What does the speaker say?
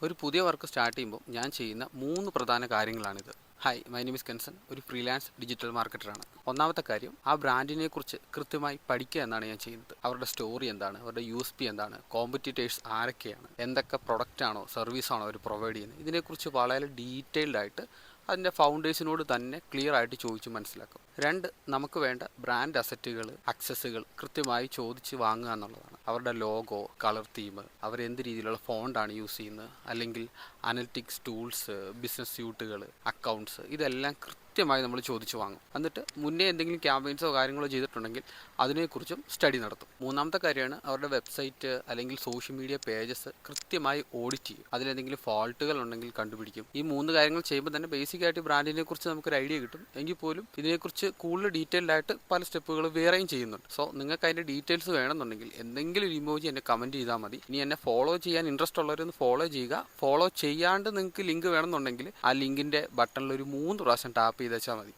ഒരു പുതിയ work start ചെയ്യുമ്പോൾ ഞാൻ ചെയ്യുന്ന 3 പ്രധാന കാര്യങ്ങളാണിത്. ഹായ്, മൈ നെയിം ഈസ് കൻസൻ. ഒരു ഫ്രീലാൻസ് ഡിജിറ്റൽ മാർക്കറ്ററാണ്. ഒന്നാമത്തെ കാര്യം, ആ ബ്രാൻഡിനെ കുറിച്ച് കൃത്യമായി പഠിക്കുക എന്നാണ് ഞാൻ ചെയ്യുന്നത്. അവരുടെ സ്റ്റോറി എന്താണ്, അവരുടെ USP എന്താണ്, കോമ്പറ്റീറ്റേഴ്സ് ആരൊക്കെയാണ്, എന്തൊക്കെ പ്രൊഡക്റ്റ് ആണോ സർവീസ് ആണോ അവർ പ്രൊവൈഡ് ചെയ്യുന്നത്, ഇതിനെക്കുറിച്ച് വളരെ ഡീറ്റെയിൽഡ് ആയിട്ട് അതിൻ്റെ ഫൗണ്ടേഴ്സിനോട് തന്നെ ക്ലിയർ ആയിട്ട് ചോദിച്ച് മനസ്സിലാക്കും. 2, നമുക്ക് വേണ്ട ബ്രാൻഡ് അസറ്റുകൾ, അക്സസുകൾ കൃത്യമായി ചോദിച്ച് വാങ്ങുക എന്നുള്ളതാണ്. അവരുടെ ലോഗോ, കളർ തീം, അവരെന്ത് രീതിയിലുള്ള ഫോണ്ടാണ് യൂസ് ചെയ്യുന്നത്, അല്ലെങ്കിൽ അനലിറ്റിക്സ് ടൂൾസ്, ബിസിനസ് സ്യൂട്ടുകൾ, അക്കൗണ്ട്സ്, ഇതെല്ലാം കൃത്യമായി നമ്മൾ ചോദിച്ച് വാങ്ങും. എന്നിട്ട് മുന്നേ എന്തെങ്കിലും ക്യാമ്പയിൻസോ കാര്യങ്ങളോ ചെയ്തിട്ടുണ്ടെങ്കിൽ അതിനെക്കുറിച്ചും സ്റ്റഡി നടത്തും. മൂന്നാമത്തെ കാര്യമാണ്, അവരുടെ വെബ്സൈറ്റ് അല്ലെങ്കിൽ സോഷ്യൽ മീഡിയ പേജസ് കൃത്യമായി ഓഡിറ്റ് ചെയ്യും. അതിലെന്തെങ്കിലും ഫോൾട്ടുകൾ ഉണ്ടെങ്കിൽ കണ്ടുപിടിക്കും. ഈ 3 കാര്യങ്ങൾ ചെയ്യുമ്പോൾ തന്നെ ബേസിക് ആയിട്ട് ബ്രാൻഡിനെ കുറിച്ച് നമുക്കൊരു ഐഡിയ കിട്ടും. എങ്കിൽ പോലും ഇതിനെക്കുറിച്ച് കൂടുതൽ ഡീറ്റെയിൽഡ് ആയിട്ട് പല സ്റ്റെപ്പുകൾ വേറെയും ചെയ്യുന്നുണ്ട്. സോ നിങ്ങൾക്ക് അതിൻ്റെ ഡീറ്റെയിൽസ് വേണമെന്നുണ്ടെങ്കിൽ എന്തെങ്കിലും ഒരു ഇമോജി എന്നെ കമൻറ്റ് ചെയ്താൽ മതി. ഇനി എന്നെ ഫോളോ ചെയ്യാൻ ഇൻട്രസ്റ്റ് ഉള്ളവരൊന്ന് ഫോളോ ചെയ്യുക. ഫോളോ ചെയ്യാണ്ട് നിങ്ങൾക്ക് ലിങ്ക് വേണമെന്നുണ്ടെങ്കിൽ ആ ലിങ്കിൻ്റെ ബട്ടണിൽ ഒരു 3 പ്രാവശ്യം ടാപ്പ് ചെയ്ത് വെച്ചാൽ മതി.